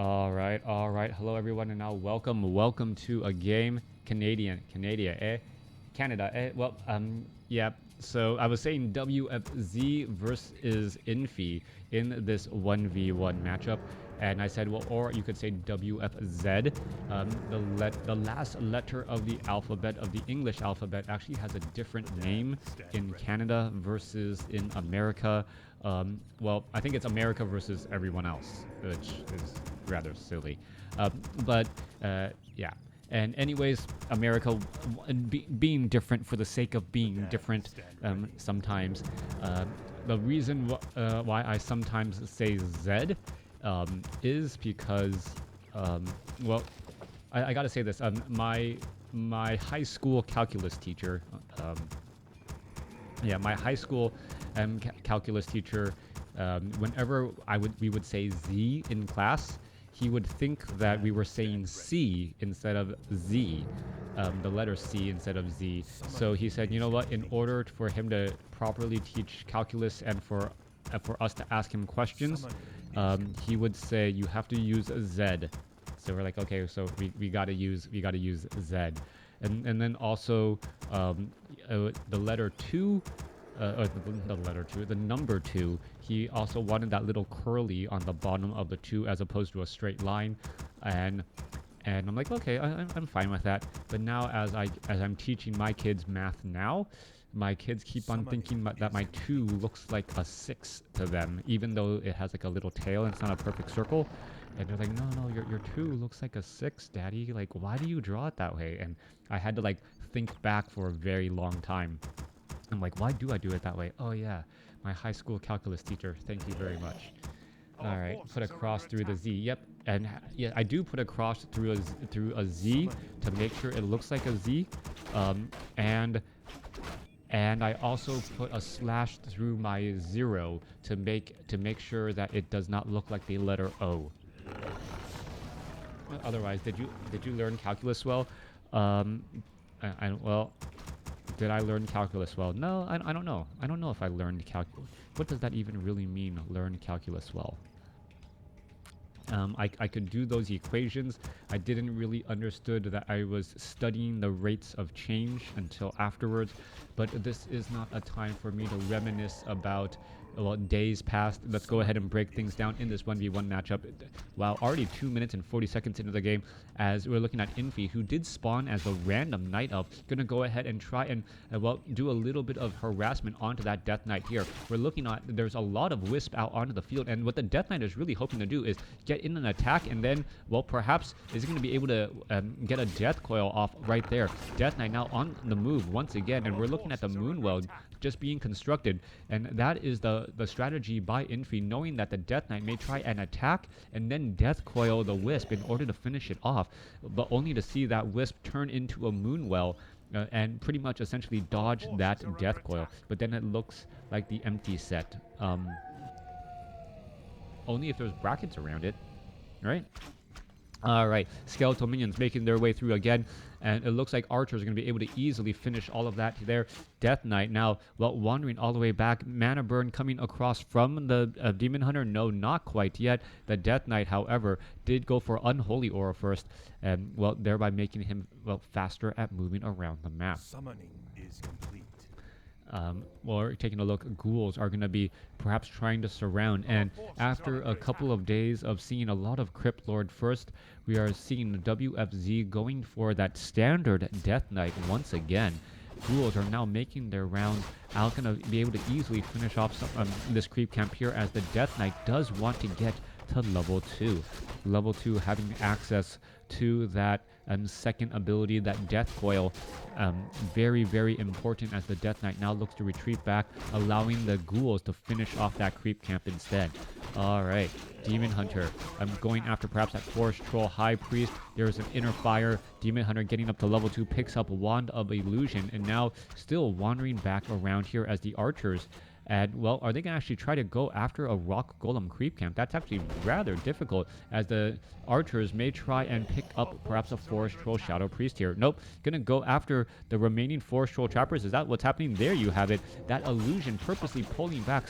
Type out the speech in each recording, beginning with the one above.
All right. Hello, everyone, and now welcome to a game. Canada, Canada, Well, yeah. So I was saying WFZ versus Infi in this 1v1 matchup, and I said, well, or you could say WFZ. The last letter of the alphabet of the English alphabet actually has a different name in Canada versus in America. Well, I think it's America versus everyone else, which is rather silly. But yeah. And anyways, America being different for the sake of being different sometimes. The reason why I sometimes say Z is because, well, I gotta say this. My high school calculus teacher, my high school calculus teacher, whenever we would say Z in class, he would think that we were saying C instead of Z, the letter C instead of Z. So he said, you know what, in order for him to properly teach calculus and for us to ask him questions, he would say you have to use Z. So we're like, okay, so we gotta use Z. And then also the letter 2, the number 2, he also wanted that little curly on the bottom of the 2 as opposed to a straight line, and I'm like, okay, I'm fine with that. But now as I'm teaching my kids math now, my kids keep on thinking that my 2 looks like a 6 to them, even though it has like a little tail and it's not a perfect circle. And they're like, no, your 2 looks like a 6, Daddy. Like, why do you draw it that way? And I had to like think back for a very long time. I'm like, why do I do it that way? Oh yeah, my high school calculus teacher. Thank you very much. All right, put a cross through the Z. Yep, and yeah, I do put a cross through a Z to make sure it looks like a Z. And I also put a slash through my 0 to make sure that it does not look like the letter O. Otherwise, did you learn calculus well? Well, did I learn calculus well? No, I don't know. I don't know if I learned calculus. What does that even really mean, learn calculus well? I could do those equations. I didn't really understood that I was studying the rates of change until afterwards. But this is not a time for me to reminisce about days past. Let's go ahead and break things down in this 1v1 matchup. Wow, already 2 minutes and 40 seconds into the game, as we're looking at Infi, who did spawn as a random Night Elf. Gonna go ahead and try and do a little bit of harassment onto that Death Knight here. We're looking at, there's a lot of Wisp out onto the field, and what the Death Knight is really hoping to do is get in an attack, and then, well, perhaps is going to be able to get a Death Coil off right there. Death Knight now on the move once again, and we're looking at the Moonwell just being constructed, and that is the strategy by Infi, knowing that the Death Knight may try an attack and then Death Coil the Wisp in order to finish it off, but only to see that Wisp turn into a Moonwell and pretty much essentially dodge that Death Coil. But then it looks like the empty set. Only if there's brackets around it, right? All right, skeletal minions making their way through again, and it looks like archers are going to be able to easily finish all of that there. Death Knight now, well, wandering all the way back. Mana burn coming across from the Demon Hunter. No, not quite yet. The Death Knight, however, did go for Unholy Aura first, and, well, thereby making him, well, faster at moving around the map. Summoning is complete. Or taking a look, ghouls are going to be perhaps trying to surround, and after a couple of days of seeing a lot of Crypt Lord first, we are seeing WFZ going for that standard Death Knight once again. Ghouls are now making their round out, going to be able to easily finish off this creep camp here, as the Death Knight does want to get to level 2. Level 2 having access to that second ability, that Death Coil. Very, very important, as the Death Knight now looks to retreat back, allowing the ghouls to finish off that creep camp instead. Alright, Demon Hunter going after perhaps that Forest Troll High Priest. There's an Inner Fire. Demon Hunter getting up to level 2, picks up Wand of Illusion, and now still wandering back around here as the archers And, well, are they going to actually try to go after a rock golem creep camp? That's actually rather difficult, as the archers may try and pick up perhaps a forest troll shadow priest here. Nope, going to go after the remaining forest troll trappers. Is that what's happening? There you have it. That illusion purposely pulling back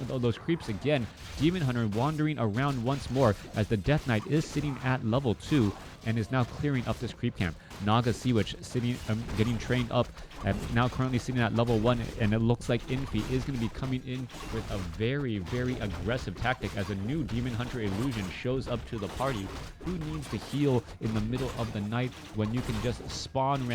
those creeps again. Demon Hunter wandering around once more, as the Death Knight is sitting at level 2 and is now clearing up this creep camp. Naga Sea Witch sitting, getting trained up, and now currently sitting at level 1, and it looks like Infi is going to be coming in with a very, very aggressive tactic, as a new Demon Hunter illusion shows up to the party. Who needs to heal in the middle of the night when you can just spawn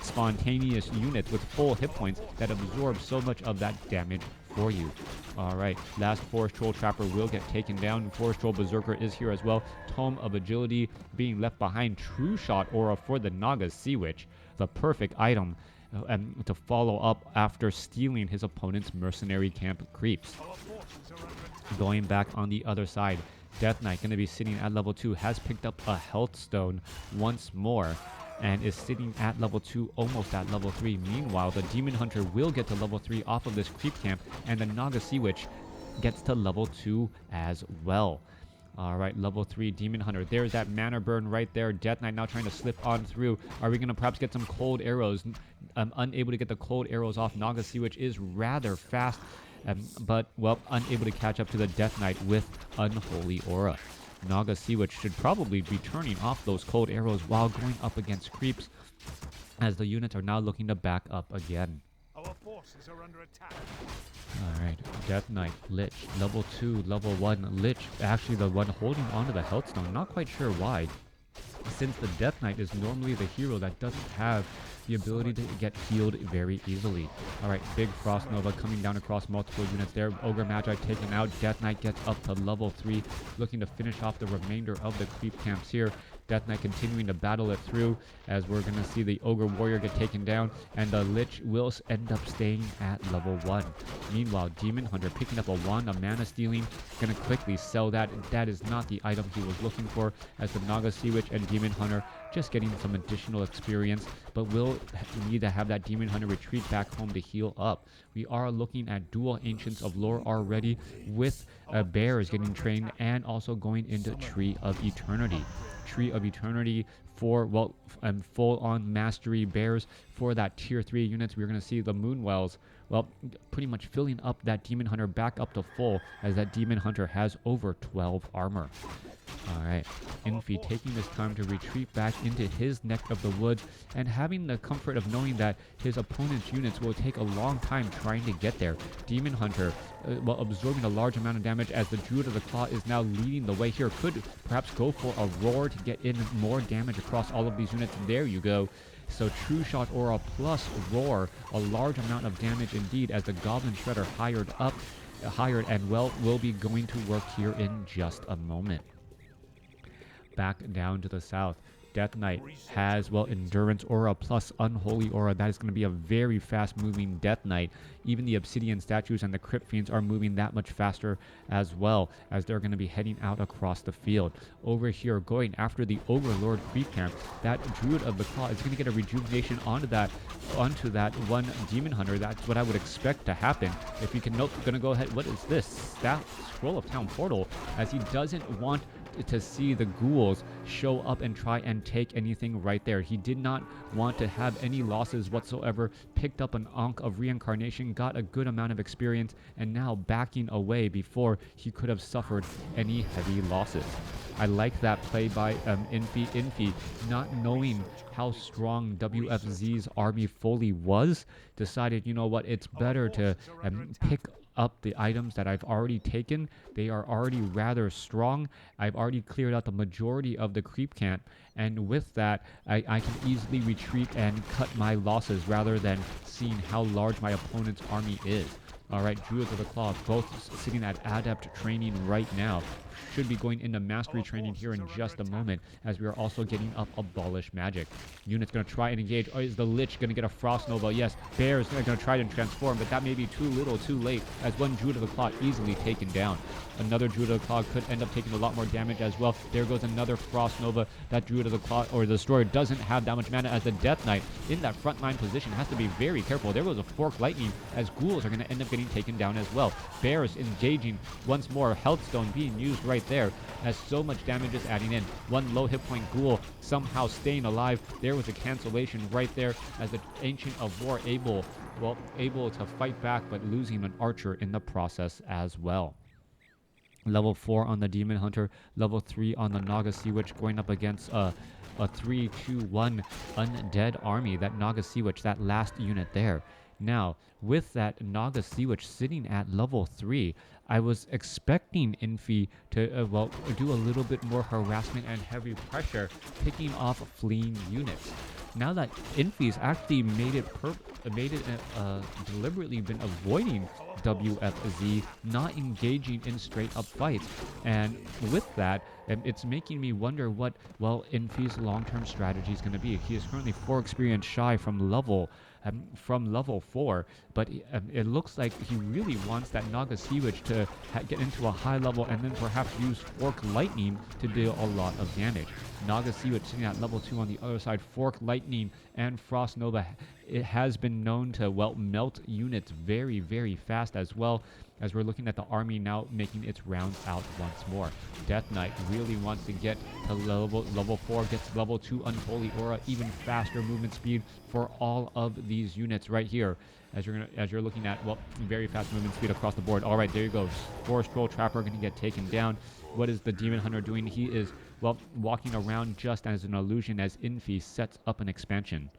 spontaneous units with full hit points that absorb so much of that damage for you? Alright, last Forest Troll Trapper will get taken down. Forest Troll Berserker is here as well. Tome of Agility being left behind. True Shot Aura for the Naga Sea Witch. The perfect item to follow up after stealing his opponent's mercenary camp creeps. Going back on the other side, Death Knight going to be sitting at level 2, has picked up a Health Stone once more, and is sitting at level 2, almost at level 3. Meanwhile, the Demon Hunter will get to level 3 off of this creep camp, and the Naga Sea Witch gets to level 2 as well. Alright, level 3 Demon Hunter. There's that mana burn right there. Death Knight now trying to slip on through. Are we going to perhaps get some cold arrows? Unable to get the cold arrows off. Naga Sea Witch is rather fast, but, well, unable to catch up to the Death Knight with Unholy Aura. Naga Sea Witch should probably be turning off those cold arrows while going up against creeps, as the units are now looking to back up again. Our forces are under attack. Alright, Death Knight, Lich, level 2, level 1, Lich, actually the one holding onto the Health Stone, not quite sure why, since the Death Knight is normally the hero that doesn't have the ability to get healed very easily. Alright, big Frost Nova coming down across multiple units there. Ogre Magi taken out. Death Knight gets up to level 3, looking to finish off the remainder of the creep camps here. Death Knight continuing to battle it through, as we're going to see the Ogre Warrior get taken down, and the Lich will end up staying at level 1. Meanwhile, Demon Hunter picking up a Wand of Mana Stealing, going to quickly sell that. That is not the item he was looking for, as the Naga Sea Witch and Demon Hunter just getting some additional experience, but will need to have that Demon Hunter retreat back home to heal up. We are looking at dual Ancients of Lore already, with Bears getting trained, and also going into Tree of Eternity. Tree of Eternity for, well, full-on mastery bears for that tier 3 units. We're going to see the Moonwells, well, pretty much filling up that Demon Hunter back up to full, as that Demon Hunter has over 12 armor. Alright, Infi taking this time to retreat back into his neck of the woods, and having the comfort of knowing that his opponent's units will take a long time trying to get there. Demon Hunter, while absorbing a large amount of damage, as the Druid of the Claw is now leading the way here, could perhaps go for a Roar to get in more damage across all of these units. There you go. So True Shot Aura plus Roar, a large amount of damage indeed, as the Goblin Shredder hired and, well, will be going to work here in just a moment. Back down to the south, Death Knight has, well, Endurance Aura plus Unholy Aura. That is going to be a very fast-moving Death Knight. Even the Obsidian Statues and the Crypt Fiends are moving that much faster as well, as they're going to be heading out across the field. Over here, going after the Ogre Lord Creep Camp, that Druid of the Claw is going to get a rejuvenation onto that one Demon Hunter. That's what I would expect to happen. If you can note, going to go ahead. What is this? That Scroll of Town Portal, as he doesn't want to see the ghouls show up and try and take anything right there. He did not want to have any losses whatsoever. Picked up an Ankh of Reincarnation, got a good amount of experience, and now backing away before he could have suffered any heavy losses. I like that play by Infi. Infi, not knowing how strong WFZ's army fully was, decided, you know what, it's better to pick up the items that I've already taken. They are already rather strong. I've already cleared out the majority of the creep camp, and with that, I can easily retreat and cut my losses rather than seeing how large my opponent's army is. Alright, Druids of the Claw both sitting at Adept training right now. should be going into mastery training here in just a moment, as we are also getting up Abolish Magic. Unit's going to try and engage. Oh, is the Lich going to get a Frost Nova? Yes. Bear is going to try to transform, but that may be too little, too late, as one Druid of the Claw easily taken down. Another Druid of the Claw could end up taking a lot more damage as well. There goes another Frost Nova. That Druid of the Claw, or the Destroyer, doesn't have that much mana, as the Death Knight in that frontline position has to be very careful. There goes a Fork Lightning, as Ghouls are going to end up getting taken down as well. Bear is engaging once more. Healthstone being used right there, as so much damage is adding in. One low hit point Ghoul somehow staying alive. There was a cancellation right there, as the Ancient of War able to fight back, but losing an Archer in the process as well. Level 4 on the Demon Hunter, level 3 on the Naga Sea Witch, going up against a 3-2-1 Undead army. That Naga Sea Witch, that last unit there. Now, with that Naga Sea Witch sitting at level 3, I was expecting Infi to, do a little bit more harassment and heavy pressure, picking off fleeing units. Now that Infi's actually deliberately been avoiding WFZ, not engaging in straight up fights, and with that, it's making me wonder what Infi's long-term strategy is going to be. He is currently 4 experience shy from level 4, but it looks like he really wants that Naga Sea Witch to get into a high level and then perhaps use Fork Lightning to deal a lot of damage. Naga Sea Witch sitting at level 2 on the other side. Fork Lightning and Frost Nova, it has been known to melt units very, very fast as well, as we're looking at the army now making its rounds out once more. Death Knight really wants to get to level 4, gets level 2 Unholy Aura, even faster movement speed for all of these units right here, as you're looking at very fast movement speed across the board. All right, there you go. Forest Troll Trapper going to get taken down. What is the Demon Hunter doing? He is walking around just as an illusion, as Infi sets up an expansion.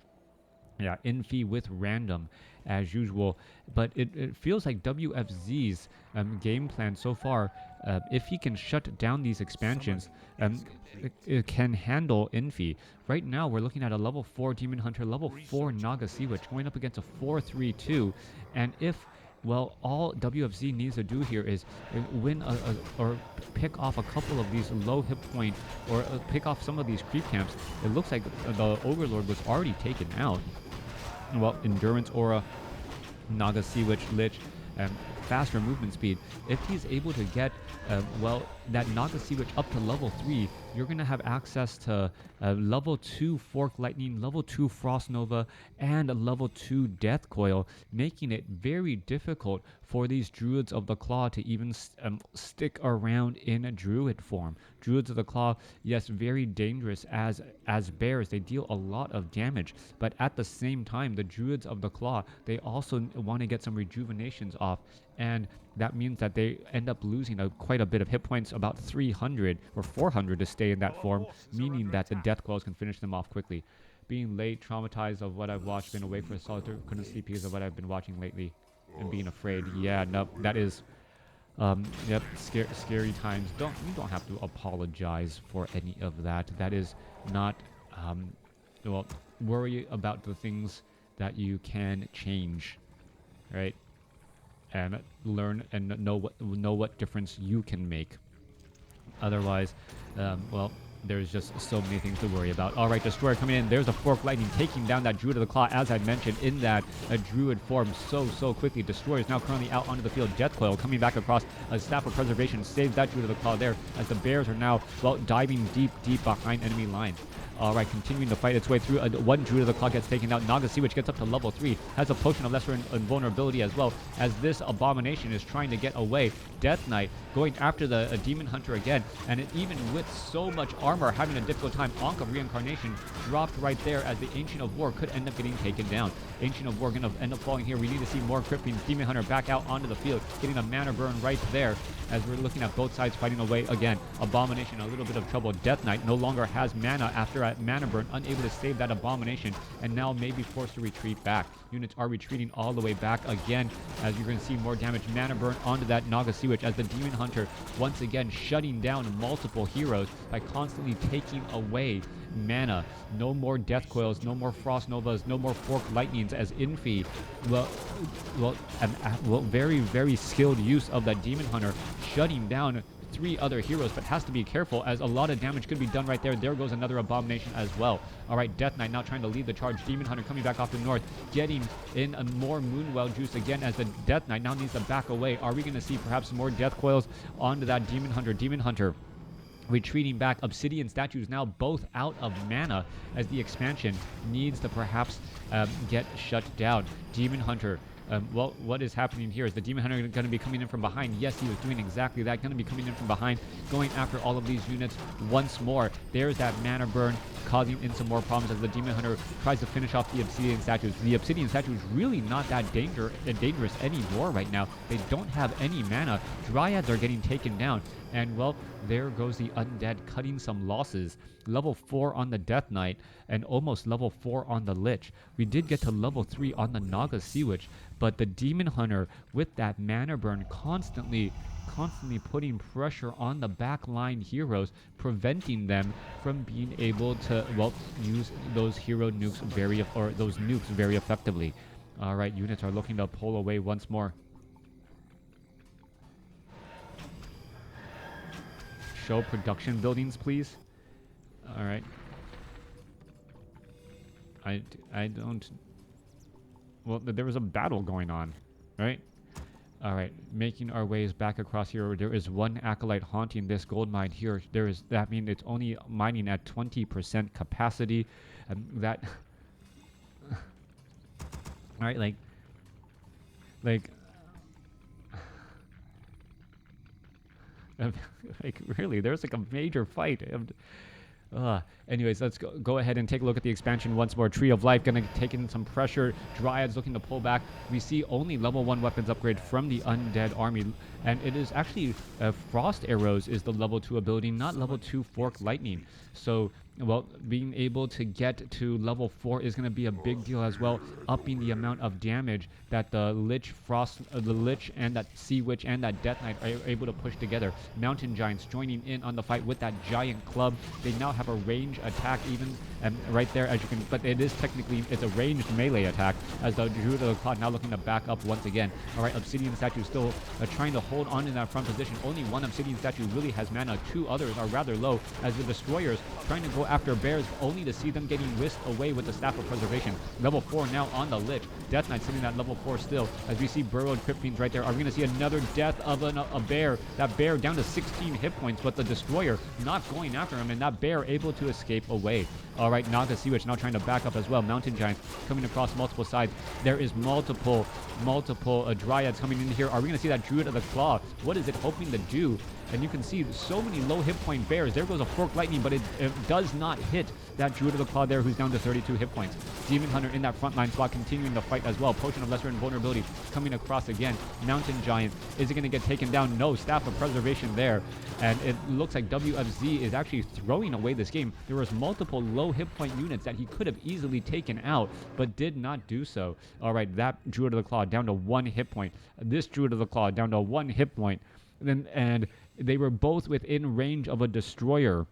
Yeah, Infi with random as usual, but it feels like WFZ's game plan so far, if he can shut down these expansions, it can handle Infi. Right now, we're looking at a level 4 Demon Hunter, level 4 Naga Sea Witch going up against a 4-3-2, and if all WFZ needs to do here is win or pick off a couple of these low hit point, or pick off some of these creep camps. It looks like the Overlord was already taken out. Endurance Aura, Naga Sea Witch, Lich, faster movement speed. If he's able to get that Naga Sea Witch up to level 3, you're going to have access to level 2 Fork Lightning, level 2 Frost Nova, and a level 2 Death Coil, making it very difficult for these Druids of the Claw to even stick around in a Druid form. Druids of the Claw, yes, very dangerous as bears. They deal a lot of damage, but at the same time, the Druids of the Claw, they also want to get some rejuvenations off, and that means that they end up losing quite a bit of hit points, about 300 or 400 to stay in that form, meaning that the Death Coils can finish them off quickly. Being late, traumatized of what I've watched, been away for a solid, couldn't sleep because of what I've been watching lately, and being afraid. Yeah, no, that is, yep, scary times. You don't have to apologize for any of that. That is not, worry about the things that you can change, right? And learn and know what difference you can make. Otherwise, there's just so many things to worry about. All right, Destroyer coming in. There's a Fork Lightning taking down that Druid of the Claw, as I mentioned, in that Druid form so quickly. Destroyer is now currently out onto the field. Death Coil coming back across. A Staff of Preservation saves that Druid of the Claw there, as the Bears are now, diving deep behind enemy lines. All right, continuing to fight its way through. One Druid of the Claw gets taken out. Naga Sea Witch gets up to level 3. Has a Potion of Lesser Invulnerability as well, as this Abomination is trying to get away. Death Knight going after the Demon Hunter again, and even with so much armor, having a difficult time. Ankh of Reincarnation dropped right there, as the Ancient of War could end up getting taken down. Ancient of War going to end up falling here. We need to see more Crypt Fiends. Demon Hunter back out onto the field, getting a mana burn right there, as we're looking at both sides fighting away again. Abomination, a little bit of trouble. Death Knight no longer has mana after a mana burn, unable to save that Abomination, and now may be forced to retreat back. Units are retreating all the way back again, as you're going to see more damage. Mana burn onto that Naga Sea Witch, as the Demon Hunter once again shutting down multiple heroes by constantly taking away mana. No more Death Coils, no more Frost Novas, no more Fork Lightnings, as Infi, very skilled use of that Demon Hunter, shutting down 3 other heroes, but has to be careful as a lot of damage could be done right there. There goes another Abomination as well. All right, Death Knight now trying to lead the charge. Demon Hunter coming back off the north, getting in a more Moonwell juice again as the Death Knight now needs to back away. Are we going to see perhaps more Death Coils onto that Demon Hunter? Demon Hunter retreating back. Obsidian statues now both out of mana as the expansion needs to perhaps get shut down. Demon Hunter, well, what is happening here? Is the Demon Hunter going to be coming in from behind? Yes, he was doing exactly that. Going to be coming in from behind, going after all of these units once more. There's that mana burn causing in some more problems as the Demon Hunter tries to finish off the Obsidian statues. The Obsidian statue is really not that dangerous anymore right now. They don't have any mana. Dryads are getting taken down. And, well, there goes the Undead cutting some losses. Level 4 on the Death Knight and almost level 4 on the Lich. We did get to level 3 on the Naga Sea Witch, but the Demon Hunter with that mana burn constantly putting pressure on the backline heroes, preventing them from being able to, well, use those hero nukes those nukes very effectively. All right, units are looking to pull away once more. Show production buildings, please. All right. I don't. Well, there was a battle going on, right? All right, making our ways back across here. There is one acolyte haunting this gold mine here. That means it's only mining at 20% capacity, and that. All right, like. Like, really, there's like a major fight. Anyways, let's go ahead and take a look at the expansion once more. Tree of Life gonna take in some pressure. Dryads looking to pull back. We see only level 1 weapons upgrade from the Undead army, and it is actually Frost Arrows is the level 2 ability, not level 2 Fork Lightning. So, well, being able to get to level 4 is going to be a big deal as well, upping the amount of damage that the Lich and that Sea Witch and that Death Knight are able to push together. Mountain Giants joining in on the fight with that giant club. They now have a range attack even right there, as you can, but it's a ranged melee attack as the Druid of the Cloud now looking to back up once again. All right, Obsidian statue still trying to hold on in that front position. Only one Obsidian statue really has mana. 2 others are rather low as the Destroyers trying to go after bears, only to see them getting whisked away with the Staff of Preservation. Level 4 now on the Lich. Death Knight sitting at level 4 still as we see Burrowed Crypt Fiends right there. Are we going to see another death of a bear? That bear down to 16 hit points, but the Destroyer not going after him, and that bear able to escape away. All right, Naga Sea Witch now trying to back up as well. Mountain Giants coming across multiple sides. There is multiple Dryads coming in here. Are we going to see that Druid of the Claw? What is it hoping to do? And you can see so many low hit point bears. There goes a Fork Lightning, but it does not hit that Druid of the Claw there, who's down to 32 hit points. Demon Hunter in that front line slot continuing the fight as well. Potion of Lesser Invulnerability coming across again. Mountain Giant, is it going to get taken down? No, Staff of Preservation there. And it looks like WFZ is actually throwing away this game. There was multiple low hit point units that he could have easily taken out, but did not do so. All right, that Druid of the Claw down to 1 hit point. This Druid of the Claw down to 1 hit point. And they were both within range of a Destroyer,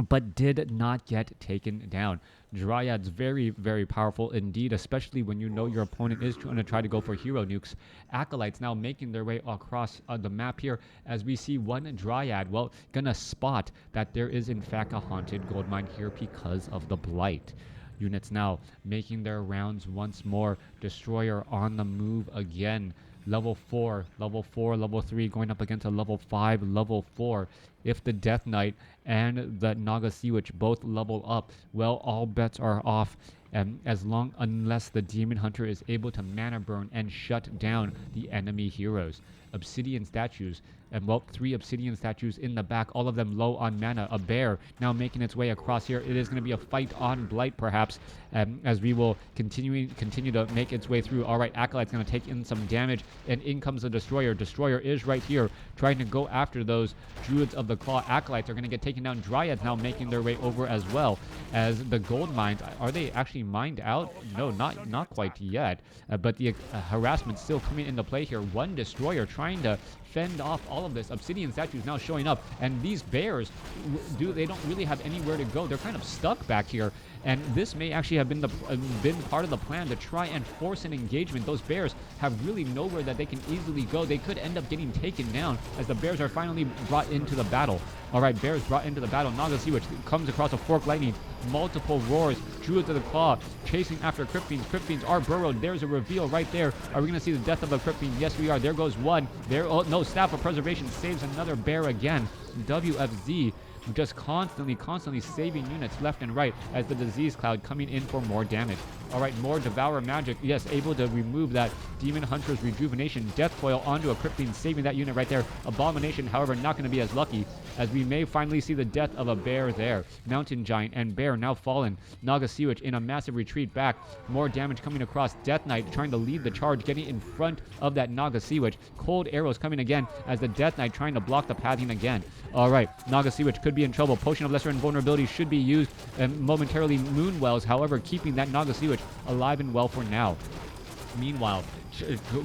but did not get taken down. Dryads very, very powerful indeed, especially when you know your opponent is going to try to go for hero nukes. Acolytes now making their way across the map here as we see one Dryad, well, gonna spot that there is in fact a haunted gold mine here because of the Blight. Units now making their rounds once more. Destroyer on the move again. Level 4, level 4, level 3, going up against a level 5, level 4. If the Death Knight and the Naga Sea Witch both level up, well, all bets are off. Unless the Demon Hunter is able to mana burn and shut down the enemy heroes. Obsidian statues, and well, 3 Obsidian statues in the back, all of them low on mana. A bear now making its way across here. It is going to be a fight on Blight, perhaps, as we will continue to make its way through. All right, Acolyte's going to take in some damage, and in comes the Destroyer. Destroyer is right here, trying to go after those Druids of the Claw. Acolytes are going to get taken down. Dryads now making their way over as well, as the gold mines, are they actually mined out? No, not quite yet, but the harassment still coming into play here. One Destroyer trying to fend off all of this. Obsidian statues now showing up, and these bears, they don't really have anywhere to go. They're kind of stuck back here, and this may actually have been part of the plan to try and force an engagement. Those bears have really nowhere that they can easily go. They could end up getting taken down as the bears are finally brought into the battle. All right, bears brought into the battle. Naga Sea Witch comes across a fork lightning, multiple roars, Druids of the Claw, chasing after Crypt Fiends. Crypt Fiends are burrowed. There's a reveal right there. Are we going to see the death of the Crypt Fiend? Yes, we are. There goes one. There, oh no, Staff of Preservation saves another bear again. WFZ just constantly saving units left and right as the Disease Cloud coming in for more damage. All right, more Devour Magic. Yes, able to remove that Demon Hunter's Rejuvenation. Death Coil onto a Crypt Fiend, saving that unit right there. Abomination, however, not going to be as lucky as we may finally see the death of a bear there. Mountain Giant and bear now fallen. Naga Sea Witch in a massive retreat back. More damage coming across. Death Knight trying to lead the charge, getting in front of that Naga Sea Witch. Cold arrows coming again as the Death Knight trying to block the pathing again. All right, Naga Sea Witch could be in trouble. Potion of Lesser Invulnerability should be used, and momentarily Moonwells, however, keeping that Naga Sea Witch alive and well for now. Meanwhile,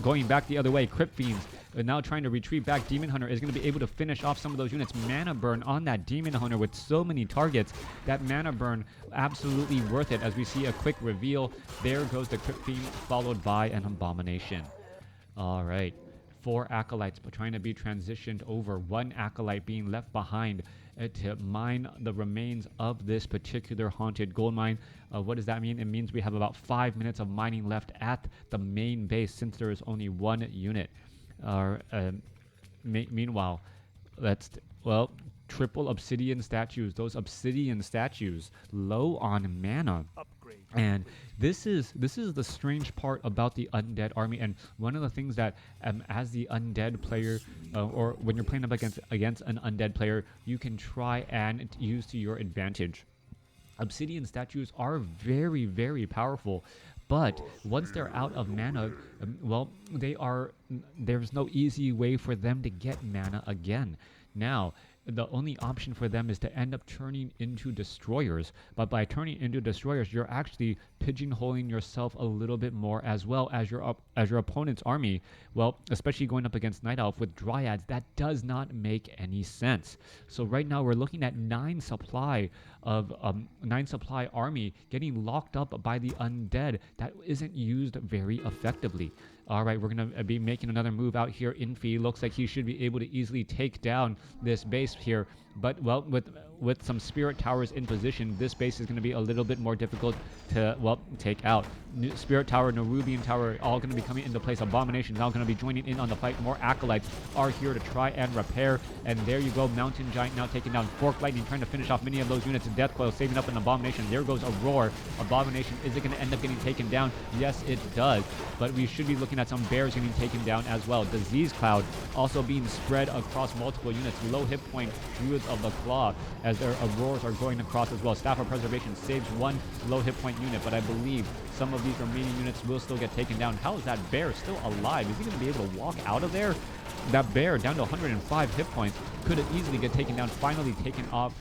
going back the other way, Crypt Fiends now trying to retreat back. Demon Hunter is going to be able to finish off some of those units. Mana burn on that Demon Hunter with so many targets. That mana burn absolutely worth it as we see a quick reveal. There goes the Crypt Fiend, followed by an Abomination. All right. 4 acolytes but trying to be transitioned over. 1 acolyte being left behind to mine the remains of this particular haunted gold mine. What does that mean? It means we have about 5 minutes of mining left at the main base since there is only 1 unit. Meanwhile, triple obsidian statues. Those obsidian statues low on mana. Upgrade. And this is the strange part about the undead army, and one of the things that as the undead player or when you're playing up against an undead player, you can try and use to your advantage. Obsidian statues are very, very powerful, but once they're out of mana, there's no easy way for them to get mana again. Now, the only option for them is to end up turning into destroyers. But by turning into destroyers, you're actually pigeonholing yourself a little bit more as well as your opponent's army. Well, especially going up against Night Elf with Dryads, that does not make any sense. So right now we're looking at 9 supply army getting locked up by the undead. That isn't used very effectively. All right, we're going to be making another move out here. Infi looks like he should be able to easily take down this base here. But, well, with some Spirit Towers in position, this base is going to be a little bit more difficult to, take out. Spirit Tower, Nerubian Tower, all going to be coming into place. Abomination now going to be joining in on the fight. More Acolytes are here to try and repair. And there you go, Mountain Giant now taking down Fork Lightning, trying to finish off many of those units. Death Coil saving up an Abomination. There goes a Roar. Abomination, is it going to end up getting taken down? Yes, it does. But we should be looking at some bears getting taken down as well. Disease Cloud also being spread across multiple units. Low hit point Druids of the Claw as their roars are going across as well. Staff of Preservation saves 1 low hit point unit, but I believe some of these remaining units will still get taken down. How is that bear still alive? Is he going to be able to walk out of there? That bear down to 105 hit points could easily get taken down, finally taken out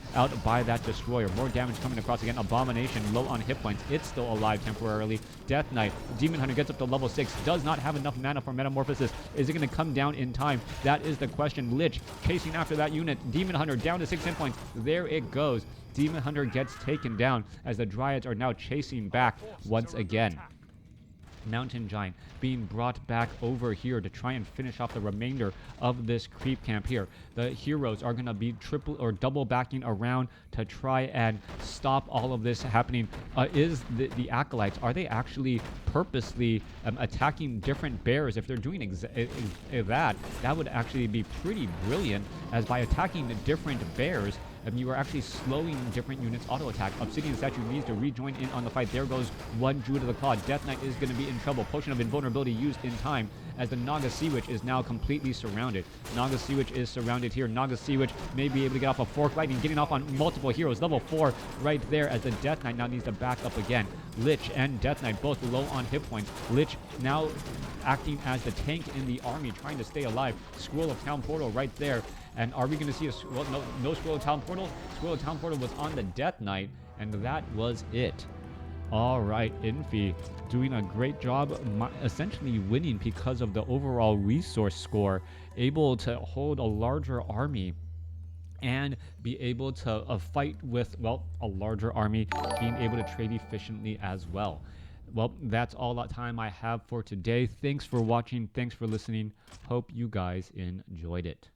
by that destroyer. More damage coming across again. Abomination low on hit points. It's still alive temporarily. Death Knight, Demon Hunter gets up to level 6, does not have enough mana for Metamorphosis. Is it going to come down in time? That is the question. Lich chasing after that unit. Demon Hunter down to 6 hit points. There it goes. Demon Hunter gets taken down as the Dryads are now chasing back once again. Mountain Giant being brought back over here to try and finish off the remainder of this creep camp here. The heroes are going to be triple or double backing around to try and stop all of this happening. Is the Acolytes, are they actually purposely attacking different bears? If they're doing that would actually be pretty brilliant, as by attacking the different bears, you are actually slowing different units auto attack. Obsidian Statue needs to rejoin in on the fight. There goes 1 Druid of the Claw. Death Knight is going to be in trouble. Potion of Invulnerability used in time as the Naga Sea Witch is now completely surrounded. Naga Sea Witch is surrounded here. Naga Sea Witch may be able to get off a Fork Lightning, getting off on multiple heroes. Level 4 right there as the Death Knight now needs to back up again. Lich and Death Knight both low on hit points. Lich now acting as the tank in the army, trying to stay alive. Scroll of Town Portal right there. And are we going to see no Scroll of Town Portal? Scroll of Town Portal was on the Death Knight, and that was it. All right, Infi, doing a great job, essentially winning because of the overall resource score, able to hold a larger army and be able to fight with, well, a larger army, being able to trade efficiently as well. Well, that's all that time I have for today. Thanks for watching. Thanks for listening. Hope you guys enjoyed it.